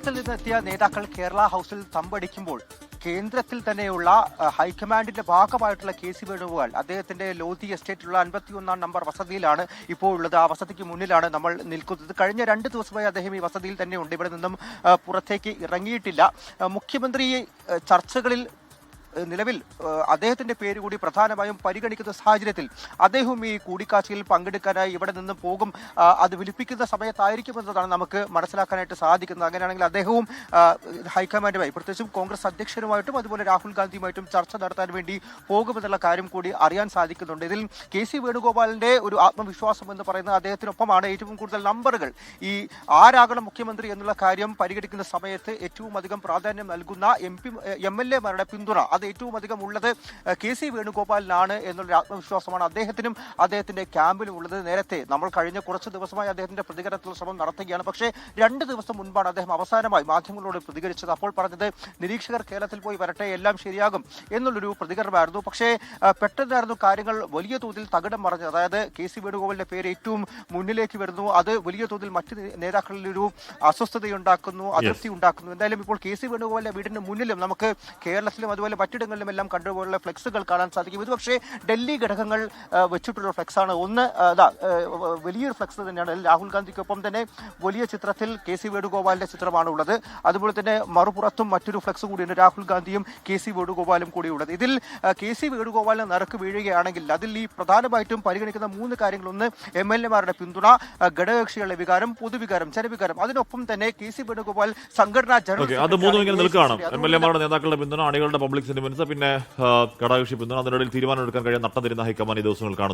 കേരളത്തിൽ നിന്നെത്തിയ നേതാക്കൾ കേരള ഹൗസിൽ തമ്പടിക്കുമ്പോൾ കേന്ദ്രത്തിൽ തന്നെയുള്ള ഹൈക്കമാൻഡിന്റെ ഭാഗമായിട്ടുള്ള KC വേണുഗോപാൽ അദ്ദേഹത്തിന്റെ ലോധി എസ്റ്റേറ്റിലുള്ള 51 നമ്പർ വസതിയിലാണ് ഇപ്പോൾ ഉള്ളത്. ആ വസതിക്ക് മുന്നിലാണ് നമ്മൾ നിൽക്കുന്നത്. കഴിഞ്ഞ 2 ദിവസമായി അദ്ദേഹം ഈ വസതിയിൽ തന്നെ ഉണ്ട്. ഇവിടെ നിന്നും പുറത്തേക്ക് ഇറങ്ങിയിട്ടില്ല. മുഖ്യമന്ത്രി ചർച്ചകളിൽ നിലവിൽ അദ്ദേഹത്തിന്റെ പേര് കൂടി പ്രധാനമായും പരിഗണിക്കുന്ന സാഹചര്യത്തിൽ അദ്ദേഹവും ഈ കൂടിക്കാഴ്ചയിൽ പങ്കെടുക്കാനായി ഇവിടെ നിന്ന് പോകും. അത് വിളിപ്പിക്കുന്ന സമയത്തായിരിക്കുമെന്നതാണ് നമുക്ക് മനസ്സിലാക്കാനായിട്ട് സാധിക്കുന്നത്. അങ്ങനെയാണെങ്കിൽ അദ്ദേഹവും ഹൈക്കമാൻഡുമായി, പ്രത്യേകിച്ചും കോൺഗ്രസ് അധ്യക്ഷനുമായിട്ടും അതുപോലെ രാഹുൽ ഗാന്ധിയുമായിട്ടും ചർച്ച നടത്താൻ വേണ്ടി പോകുമെന്നുള്ള കാര്യം കൂടി അറിയാൻ സാധിക്കുന്നുണ്ട്. ഇതിൽ KC വേണുഗോപാലിന്റെ ഒരു ആത്മവിശ്വാസം എന്ന് പറയുന്നത് അദ്ദേഹത്തിനൊപ്പമാണ്. ഏറ്റവും കൂടുതൽ നമ്പറുകൾ ഈ ആരാകണം മുഖ്യമന്ത്രി എന്നുള്ള കാര്യം പരിഗണിക്കുന്ന സമയത്ത് ഏറ്റവും അധികം പ്രാധാന്യം നൽകുന്ന MLA മാരുടെ പിന്തുണ അത് ഏറ്റവും അധികം ഉള്ളത് KC വേണുഗോപാലിനാണ് എന്നുള്ള ആത്മവിശ്വാസമാണ് അദ്ദേഹത്തിനും അദ്ദേഹത്തിന്റെ ക്യാമ്പിലും ഉള്ളത്. നേരത്തെ നമ്മൾ കഴിഞ്ഞ കുറച്ച് ദിവസമായി അദ്ദേഹത്തിന്റെ പ്രതികരണത്തിലുള്ള ശ്രമം നടത്തുകയാണ്. പക്ഷേ 2 ദിവസം മുൻപാണ് അദ്ദേഹം അവസാനമായി മാധ്യമങ്ങളോട് പ്രതികരിച്ചത്. അപ്പോൾ പറഞ്ഞത് നിരീക്ഷകർ കേരളത്തിൽ പോയി വരട്ടെ, എല്ലാം ശരിയാകും എന്നുള്ളൊരു പ്രതികരണമായിരുന്നു. പക്ഷേ പെട്ടെന്നായിരുന്നു കാര്യങ്ങൾ വലിയ തോതിൽ തകിടം മറിഞ്ഞത്. അതായത് KC വേണുഗോപാലിന്റെ പേര് ഏറ്റവും മുന്നിലേക്ക് വരുന്നു. അത് വലിയ തോതിൽ മറ്റ് നേതാക്കളിലൊരു അസ്വസ്ഥതയുണ്ടാക്കുന്നു, അതൃപ്തി ഉണ്ടാക്കുന്നു. എന്തായാലും ഇപ്പോൾ KC വേണുഗോപാലിന്റെ വീടിന് മുന്നിലും നമുക്ക് കേരളത്തിലും അതുപോലെ മറ്റിടങ്ങളിലുമെല്ലാം കണ്ടുപോലുള്ള ഫ്ലെക്സുകൾ കാണാൻ സാധിക്കും. ഇത് പക്ഷേ ഡൽഹി ഘടകങ്ങൾ വെച്ചിട്ടുള്ള ഫ്ലെക്സാണ്. ഒന്ന് വലിയൊരു ഫ്ലെക്സ് തന്നെയാണ്. രാഹുൽ ഗാന്ധിക്കൊപ്പം തന്നെ വലിയ ചിത്രത്തിൽ KC വേണുഗോപാലിന്റെ ചിത്രമാണ് ഉള്ളത്. അതുപോലെ തന്നെ മറുപുറത്തും മറ്റൊരു ഫ്ലെക്സ് കൂടിയുണ്ട്, രാഹുൽ ഗാന്ധിയും KC വേണുഗോപാലും കൂടിയുള്ളത്. ഇതിൽ KC വേണുഗോപാലിന് നറുക്ക് വീഴുകയാണെങ്കിൽ അതിൽ ഈ പ്രധാനമായിട്ടും പരിഗണിക്കുന്ന 3 കാര്യങ്ങൾ. ഒന്ന് MLA മാരുടെ പിന്തുണ, ഘടകകക്ഷികളുടെ വികാരം, പൊതുവികാരം, ജനവികാരം. അതിനൊപ്പം തന്നെ KC വേണുഗോപാൽ സംഘടനാ നിൽക്കുകയാണ്. MLA മാരുടെ നേതാക്കളുടെ പിന്തുണ, അണികളുടെ പബ്ലിക് സെന്റിമെന്റ്സ്, പിന്നെ ഘടകകക്ഷി പിന്തുണ. അതിനിടയിൽ തീരുമാനമെടുക്കാൻ കഴിയാൻ നട്ടം തരുന്ന ഹൈക്കമാൻഡ് ഈ ദിവസങ്ങൾ കാണുന്നു.